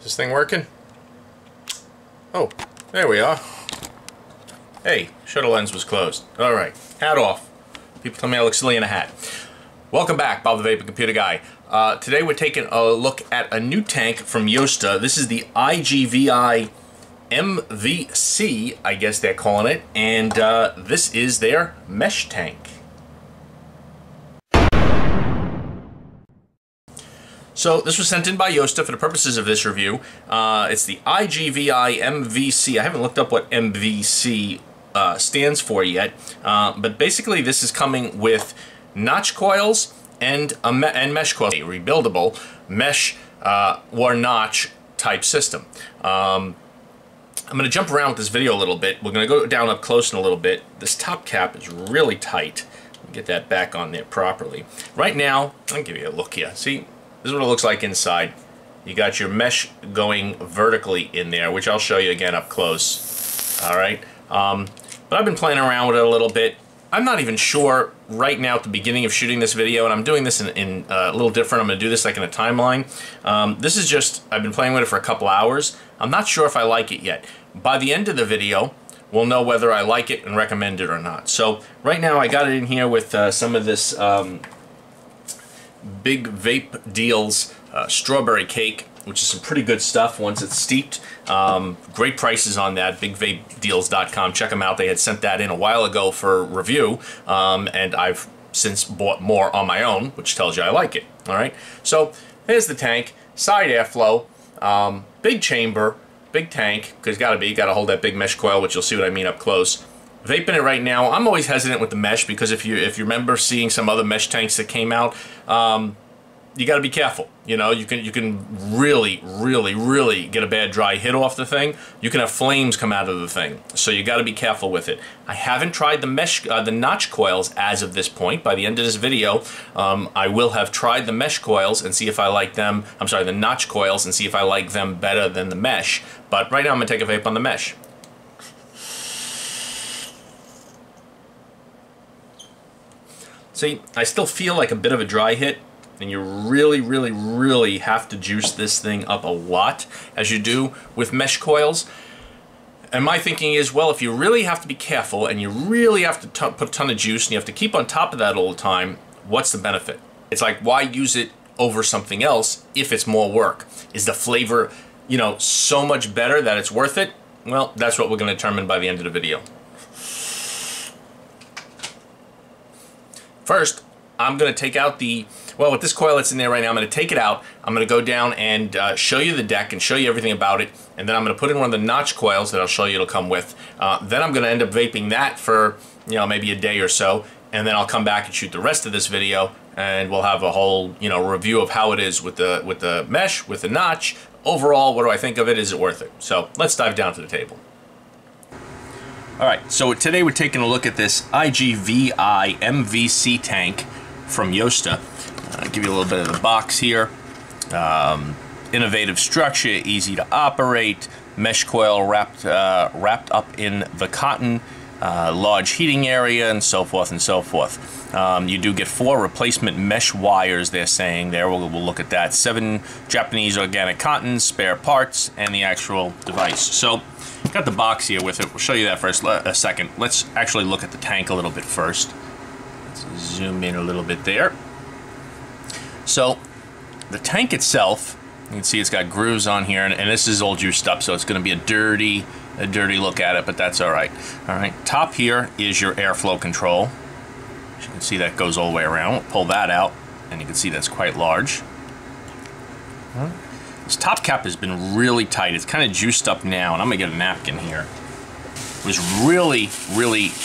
Is this thing working? Oh, there we are. Hey, shutter lens was closed. Alright, hat off. People tell me I look silly in a hat. Welcome back, Bob the Vapor Computer Guy. Today we're taking a look at a new tank from Yosta. This is the iGVi MVC, I guess they're calling it, and this is their mesh tank. So this was sent in by Yosta for the purposes of this review. It's the iGVi MVC. I haven't looked up what MVC stands for yet, but basically this is coming with notch coils and mesh coils, a rebuildable mesh or notch type system. I'm going to jump around with this video a little bit. We're going to go down up close in a little bit. This top cap is really tight. Let me get that back on there properly. Right now, I'll give you a look here. See? This is what it looks like inside. You got your mesh going vertically in there, which I'll show you again up close. Alright? But I've been playing around with it a little bit. I'm not even sure right now at the beginning of shooting this video, and I'm doing this in a little different. I'm going to do this like in a timeline. This is just, I've been playing with it for a couple hours. I'm not sure if I like it yet. By the end of the video, we'll know whether I like it and recommend it or not. So right now I got it in here with some of this Big Vape Deals strawberry cake, which is some pretty good stuff once it's steeped. Great prices on that, bigvapedeals.com. Check them out. They had sent that in a while ago for review, and I've since bought more on my own, which tells you I like it. All right, so here's the tank, side airflow, big chamber, big tank, because got to hold that big mesh coil, which you'll see what I mean up close. Vaping it right now. I'm always hesitant with the mesh because if you remember seeing some other mesh tanks that came out, you got to be careful. You know, you can really get a bad dry hit off the thing. You can have flames come out of the thing, so you got to be careful with it. I haven't tried the mesh, the notch coils as of this point. By the end of this video, I will have tried the mesh coils and see if I like them. I'm sorry, the notch coils, and see if I like them better than the mesh. But right now, I'm gonna take a vape on the mesh. See, I still feel like a bit of a dry hit, and you really have to juice this thing up a lot, as you do with mesh coils. And my thinking is, well, if you really have to be careful, and you really have to put a ton of juice, and you have to keep on top of that all the time, what's the benefit? It's like, why use it over something else if it's more work? Is the flavor, you know, so much better that it's worth it? Well, that's what we're going to determine by the end of the video. First, I'm going to take out the, well, with this coil that's in there right now, I'm going to take it out. I'm going to go down and show you the deck and show you everything about it. And then I'm going to put in one of the notch coils that I'll show you it'll come with. Then I'm going to end up vaping that for, you know, maybe a day or so. And then I'll come back and shoot the rest of this video. And we'll have a whole, you know, review of how it is with the mesh, with the notch. Overall, what do I think of it? Is it worth it? So let's dive down to the table. Alright, so today we're taking a look at this iGVi MVC tank from Yosta. I'll give you a little bit of the box here. Innovative structure, easy to operate, mesh coil wrapped up in the cotton, large heating area, and so forth and so forth. You do get 4 replacement mesh wires, they're saying there. We'll look at that. 7 Japanese organic cottons, spare parts, and the actual device. So, got the box here with it. We'll show you that first a second. Let's actually look at the tank a little bit first. Let's zoom in a little bit there. So, the tank itself, you can see it's got grooves on here, and this is all juiced up, so it's going to be a dirty look at it, but that's all right. All right, top here is your airflow control. As you can see, that goes all the way around. We'll pull that out, and you can see that's quite large. This top cap has been really tight. It's kind of juiced up now, and I'm gonna get a napkin here. It was really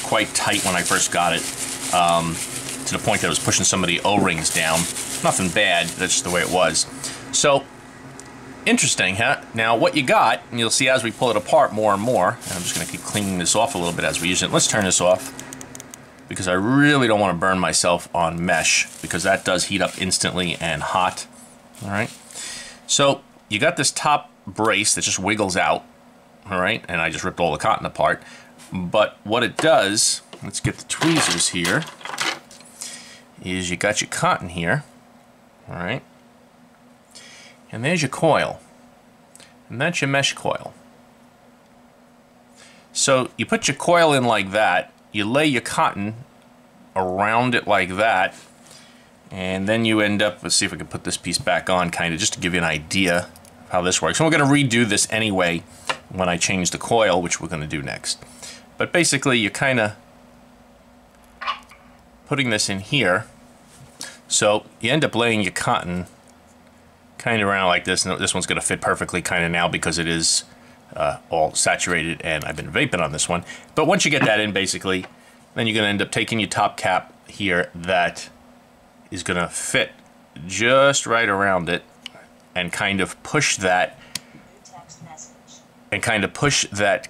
quite tight when I first got it, to the point that it was pushing some of the O-rings down. Nothing bad, that's just the way it was. So, interesting, huh? Now, what you got, and you'll see as we pull it apart more and more, and I'm just gonna keep cleaning this off a little bit as we use it. Let's turn this off, because I really don't want to burn myself on mesh, because that does heat up instantly and hot. All right, so you got this top brace that just wiggles out, all right, and I just ripped all the cotton apart. But what it does, let's get the tweezers here, is you got your cotton here, all right, and there's your coil. And that's your mesh coil. So you put your coil in like that, you lay your cotton around it like that, and then you end up, let's see if I can put this piece back on kind of just to give you an idea of how this works. And we're going to redo this anyway when I change the coil, which we're going to do next. But basically you're kind of putting this in here. So you end up laying your cotton kind of around like this, and this one's going to fit perfectly kind of now because it is all saturated and I've been vaping on this one. But once you get that in basically, then you're going to end up taking your top cap here that is going to fit just right around it and kind of push that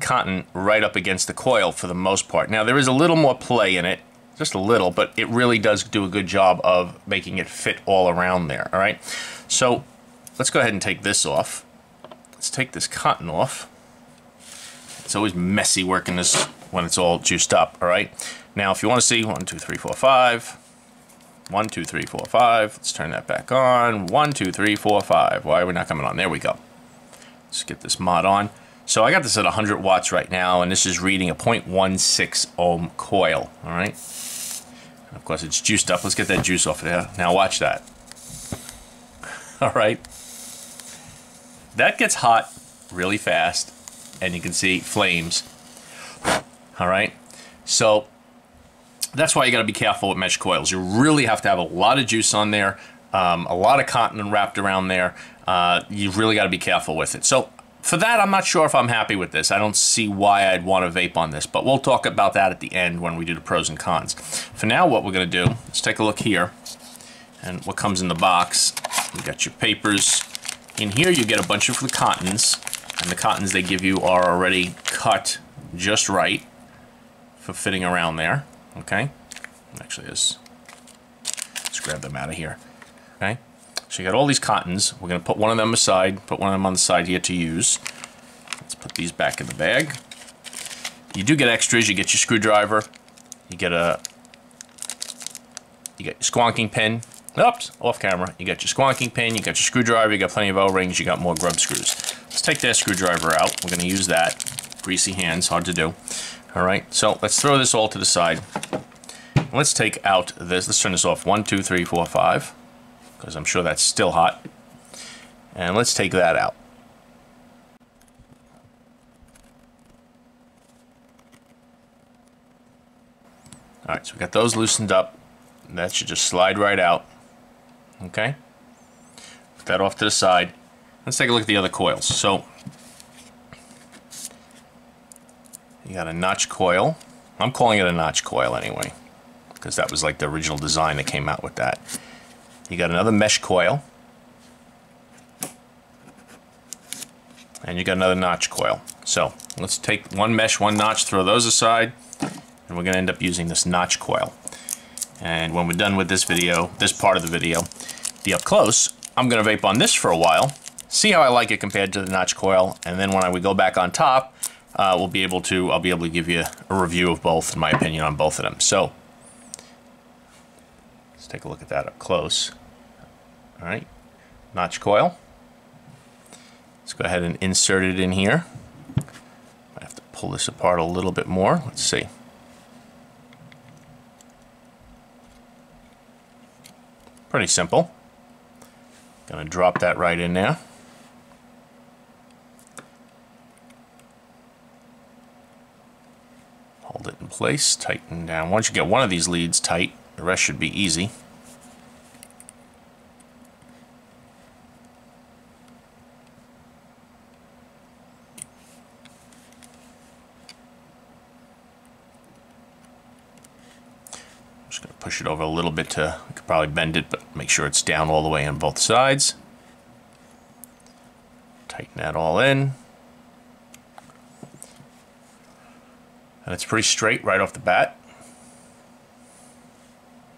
cotton right up against the coil for the most part. Now there is a little more play in it, just a little, but it really does do a good job of making it fit all around there. All right, so let's go ahead and take this off. Let's take this cotton off. It's always messy working this when it's all juiced up. All right, now if you want to see 1 2 3 4 5, 1 2 3 4 5, let's turn that back on. 1 2 3 4 5. Why are we not coming on? There we go. Let's get this mod on. So I got this at 100 watts right now, and this is reading a 0.16 ohm coil. All right, and of course it's juiced up. Let's get that juice off of there. Now watch that. All right, that gets hot really fast, and you can see flames. All right, so that's why you got to be careful with mesh coils. You really have to have a lot of juice on there, a lot of cotton wrapped around there. You really got to be careful with it. So for that, I'm not sure if I'm happy with this. I don't see why I'd want to vape on this, but we'll talk about that at the end when we do the pros and cons. For now, what we're going to do, let's take a look here, and what comes in the box. You got your papers. In here, you get a bunch of the cottons, and the cottons they give you are already cut just right for fitting around there. Okay, actually, let's grab them out of here. Okay, so you got all these cottons. We're going to put one of them aside, put one of them on the side here to use. Let's put these back in the bag. You do get extras. You get your screwdriver. You get your squonking pin. Oops, off camera. You got your squonking pin. You got your screwdriver. You got plenty of O-rings. You got more grub screws. Let's take that screwdriver out. We're going to use that. Greasy hands, hard to do. All right, so let's throw this all to the side. Let's take out this. Let's turn this off. 1 2 3 4 5, because I'm sure that's still hot. And let's take that out. All right, so we got those loosened up. That should just slide right out. Okay, put that off to the side. Let's take a look at the other coils. So you got a notch coil. I'm calling it a notch coil anyway, because that was like the original design that came out with that. You got another mesh coil, and you got another notch coil. So let's take one mesh, one notch, throw those aside, and we're going to end up using this notch coil. And when we're done with this video, this part of the video, the up close, I'm going to vape on this for a while, see how I like it compared to the notch coil, and then when we go back on top, I'll be able to give you a review of both and my opinion on both of them. So let's take a look at that up close. All right, notch coil. Let's go ahead and insert it in here. I have to pull this apart a little bit more. Let's see. Pretty simple. Gonna drop that right in there. Hold it in place, tighten down. Once you get one of these leads tight, the rest should be easy. Just going to push it over a little bit to, I could probably bend it, but make sure it's down all the way on both sides. Tighten that all in. And it's pretty straight right off the bat.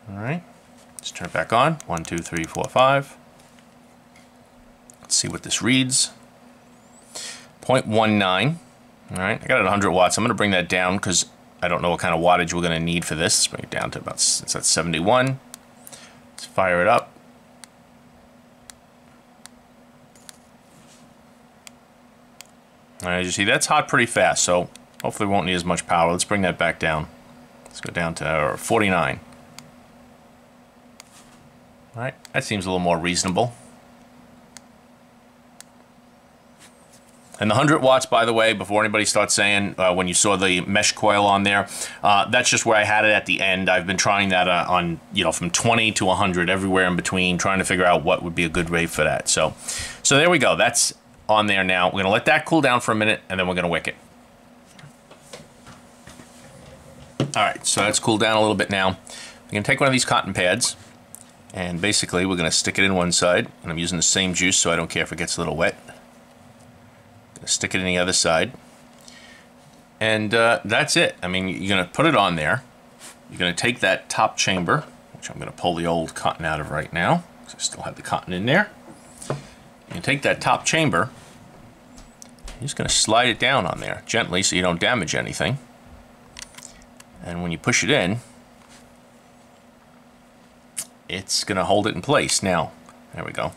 All right, let's turn it back on. 1 2 3 4 5. Let's see what this reads. 0.19. All right, I got it at 100 watts. I'm going to bring that down because I don't know what kind of wattage we're going to need for this. Let's bring it down to about, it's at 71. Let's fire it up. As you see, that's hot pretty fast, so hopefully we won't need as much power. Let's bring that back down. Let's go down to 49. All right, that seems a little more reasonable. And the 100 watts, by the way, before anybody starts saying, when you saw the mesh coil on there, that's just where I had it at the end. I've been trying that on, you know, from 20 to 100, everywhere in between, trying to figure out what would be a good rate for that. So there we go. That's on there now. We're going to let that cool down for a minute, and then we're going to wick it. All right, so that's cooled down a little bit now. We're going to take one of these cotton pads, and basically we're going to stick it in one side, and I'm using the same juice, so I don't care if it gets a little wet. Stick it in the other side, and that's it. I mean, you're going to put it on there. You're going to take that top chamber, which I'm going to pull the old cotton out of right now, because I still have the cotton in there. You take that top chamber, you're just going to slide it down on there gently so you don't damage anything. And when you push it in, it's going to hold it in place. Now, there we go.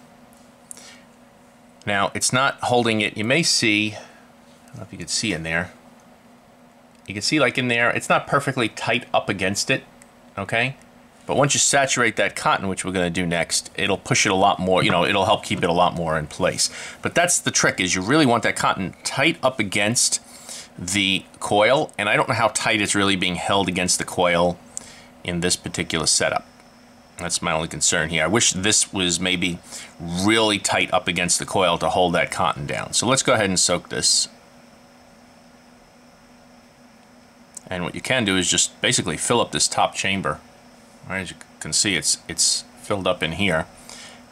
Now, it's not holding it. You may see, I don't know if you can see in there. You can see, like, in there, it's not perfectly tight up against it, okay? But once you saturate that cotton, which we're going to do next, it'll push it a lot more, you know, it'll help keep it a lot more in place. But that's the trick, is you really want that cotton tight up against the coil, and I don't know how tight it's really being held against the coil in this particular setup. That's my only concern here. I wish this was maybe really tight up against the coil to hold that cotton down. So let's go ahead and soak this. And what you can do is just basically fill up this top chamber. All right, as you can see, it's filled up in here.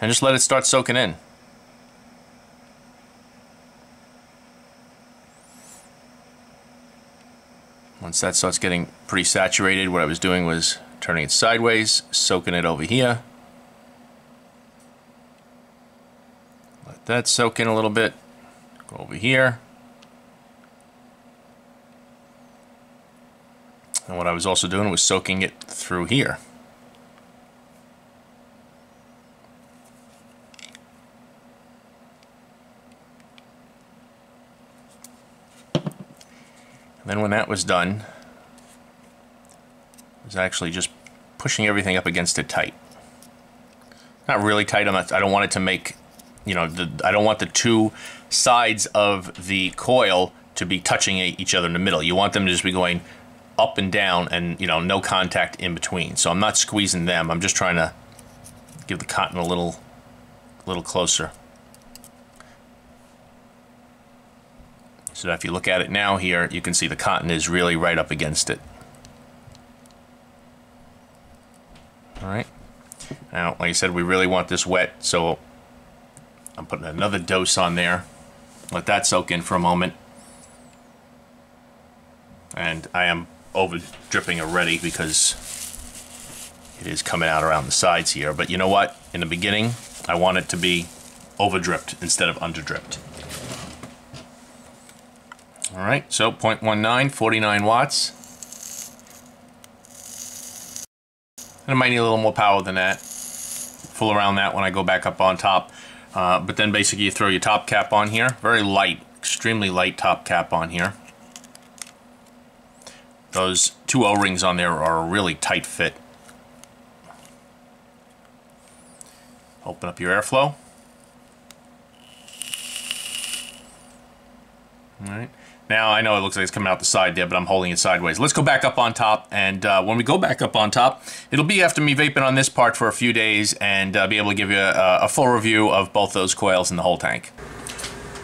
And just let it start soaking in. Once that starts getting pretty saturated, what I was doing was turning it sideways, soaking it over here. Let that soak in a little bit. Go over here. And what I was also doing was soaking it through here. And then when that was done, is actually just pushing everything up against it tight. Not really tight. I don't want it to make, you know, I don't want the two sides of the coil to be touching each other in the middle. You want them to just be going up and down, and, you know, no contact in between. So I'm not squeezing them. I'm just trying to give the cotton a little closer. So that if you look at it now here, you can see the cotton is really right up against it. Alright, now like I said, we really want this wet, so I'm putting another dose on there. Let that soak in for a moment. And I am over dripping already because it is coming out around the sides here. But you know what? In the beginning, I want it to be over dripped instead of under dripped. Alright, so 0.19, 49 watts. And I might need a little more power than that. Fool around that when I go back up on top. But then basically you throw your top cap on here. Very light, extremely light top cap on here. Those two O-rings on there are a really tight fit. Open up your airflow. Alright. Now, I know it looks like it's coming out the side there, but I'm holding it sideways. Let's go back up on top, and when we go back up on top, it'll be after me vaping on this part for a few days, and be able to give you a full review of both those coils and the whole tank.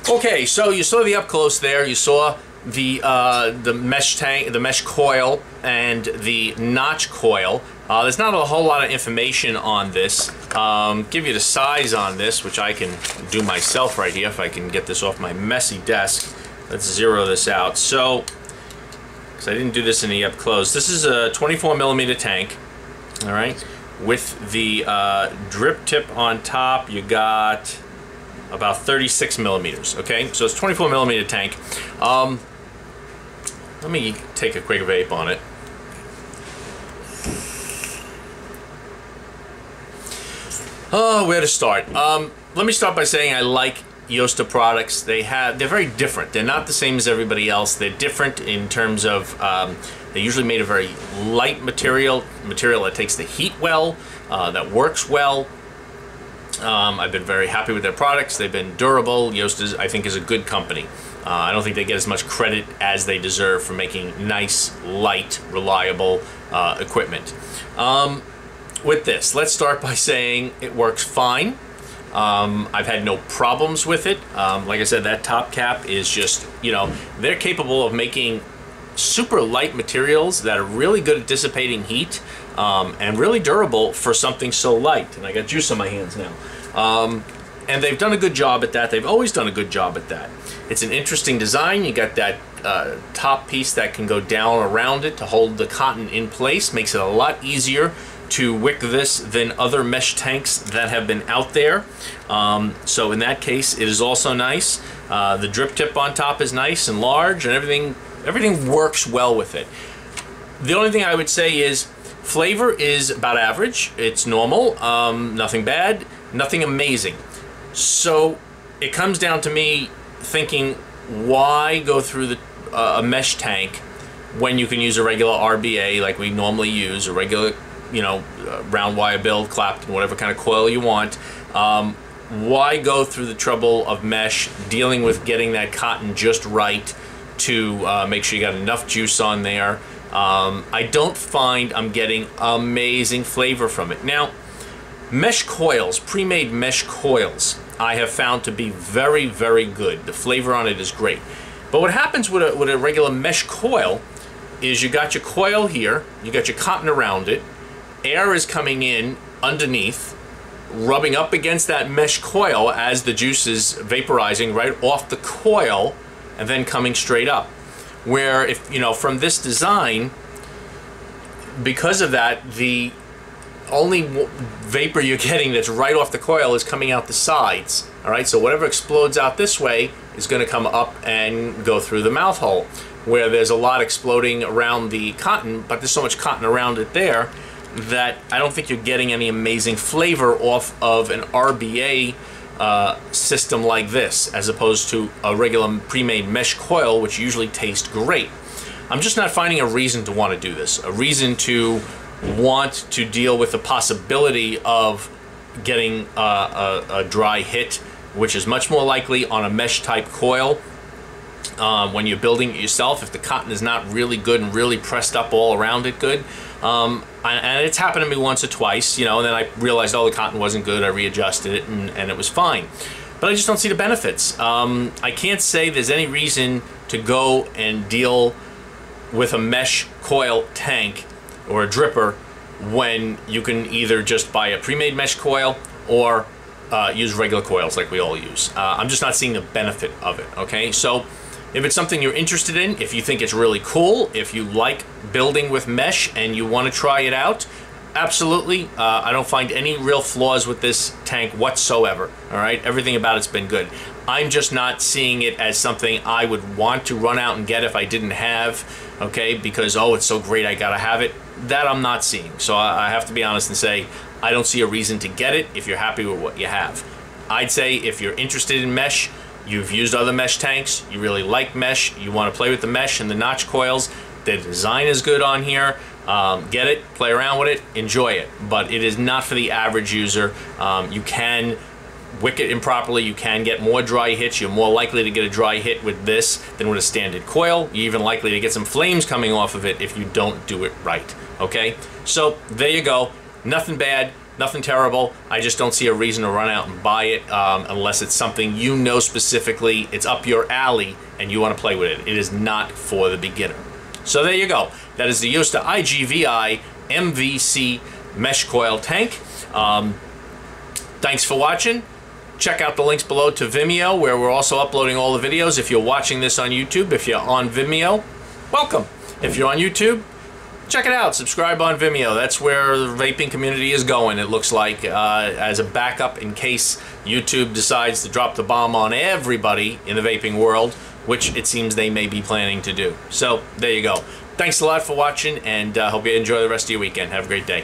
Okay, so you saw the up close there. You saw the mesh tank, the mesh coil, and the notch coil. There's not a whole lot of information on this. Give you the size on this, which I can do myself right here if I can get this off my messy desk. Let's zero this out. So, because I didn't do this in the up close, this is a 24mm tank, all right, with the drip tip on top. You got about 36mm, okay? So it's 24mm tank. Let me take a quick vape on it. Oh, where to start? Let me start by saying I like Yosta products, they're very different. They're not the same as everybody else. They're different in terms of they're usually made of very light material that takes the heat well, that works well. I've been very happy with their products. They've been durable. Yosta, I think, is a good company. I don't think they get as much credit as they deserve for making nice, light, reliable equipment. With this, let's start by saying it works fine. I've had no problems with it. Like I said, that top cap is just, you know, they're capable of making super light materials that are really good at dissipating heat and really durable for something so light. And I got juice on my hands now. And they've done a good job at that. They've always done a good job at that. It's an interesting design. You got that top piece that can go down around it to hold the cotton in place. Makes it a lot easier to wick this than other mesh tanks that have been out there. So in that case, it is also nice. The drip tip on top is nice and large, and everything works well with it. The only thing I would say is flavor is about average. It's normal, nothing bad, nothing amazing. So it comes down to me thinking, why go through a mesh tank when you can use a regular RDA like we normally use, a regular, you know, round wire build, Clapton, whatever kind of coil you want. Why go through the trouble of mesh, dealing with getting that cotton just right to make sure you got enough juice on there? I don't find I'm getting amazing flavor from it. Now, mesh coils, pre-made mesh coils, I have found to be very, very good. The flavor on it is great. But what happens with a regular mesh coil is you got your coil here, you got your cotton around it, air is coming in underneath, rubbing up against that mesh coil as the juice is vaporizing right off the coil and then coming straight up. Where, if you know, from this design, because of that, the only vapor you're getting that's right off the coil is coming out the sides. All right, so whatever explodes out this way is going to come up and go through the mouth hole, where there's a lot exploding around the cotton, but there's so much cotton around it there that I don't think you're getting any amazing flavor off of an RDA system like this, as opposed to a regular pre-made mesh coil, which usually tastes great. I'm just not finding a reason to want to do this, a reason to want to deal with the possibility of getting a dry hit, which is much more likely on a mesh type coil. When you're building it yourself, if the cotton is not really good and really pressed up all around it good. And it's happened to me once or twice, you know, and then I realized, oh, the cotton wasn't good, I readjusted it, and it was fine. But I just don't see the benefits. I can't say there's any reason to go and deal with a mesh coil tank or a dripper when you can either just buy a pre-made mesh coil or use regular coils like we all use. I'm just not seeing the benefit of it, okay? So if it's something you're interested in, if you think it's really cool, if you like building with mesh and you want to try it out, absolutely. I don't find any real flaws with this tank whatsoever, all right? Everything about it's been good. I'm just not seeing it as something I would want to run out and get if I didn't have, okay? Because, oh, it's so great, I gotta have it. That I'm not seeing. So I have to be honest and say, I don't see a reason to get it if you're happy with what you have. I'd say if you're interested in mesh, you've used other mesh tanks, you really like mesh, you want to play with the mesh and the notch coils, the design is good on here, get it, play around with it, enjoy it. But it is not for the average user. You can wick it improperly, you can get more dry hits. You're more likely to get a dry hit with this than with a standard coil. You're even likely to get some flames coming off of it if you don't do it right, okay? So there you go. Nothing bad, nothing terrible. I just don't see a reason to run out and buy it unless it's something you know specifically, it's up your alley and you want to play with it. It is not for the beginner. So there you go. That is the Yosta iGVi MVC Mesh Coil Tank. Thanks for watching. Check out the links below to Vimeo, where we're also uploading all the videos. If you're watching this on YouTube, if you're on Vimeo, welcome. If you're on YouTube, check it out. Subscribe on Vimeo. That's where the vaping community is going, it looks like, as a backup in case YouTube decides to drop the bomb on everybody in the vaping world, which it seems they may be planning to do. So there you go. Thanks a lot for watching, and hope you enjoy the rest of your weekend. Have a great day.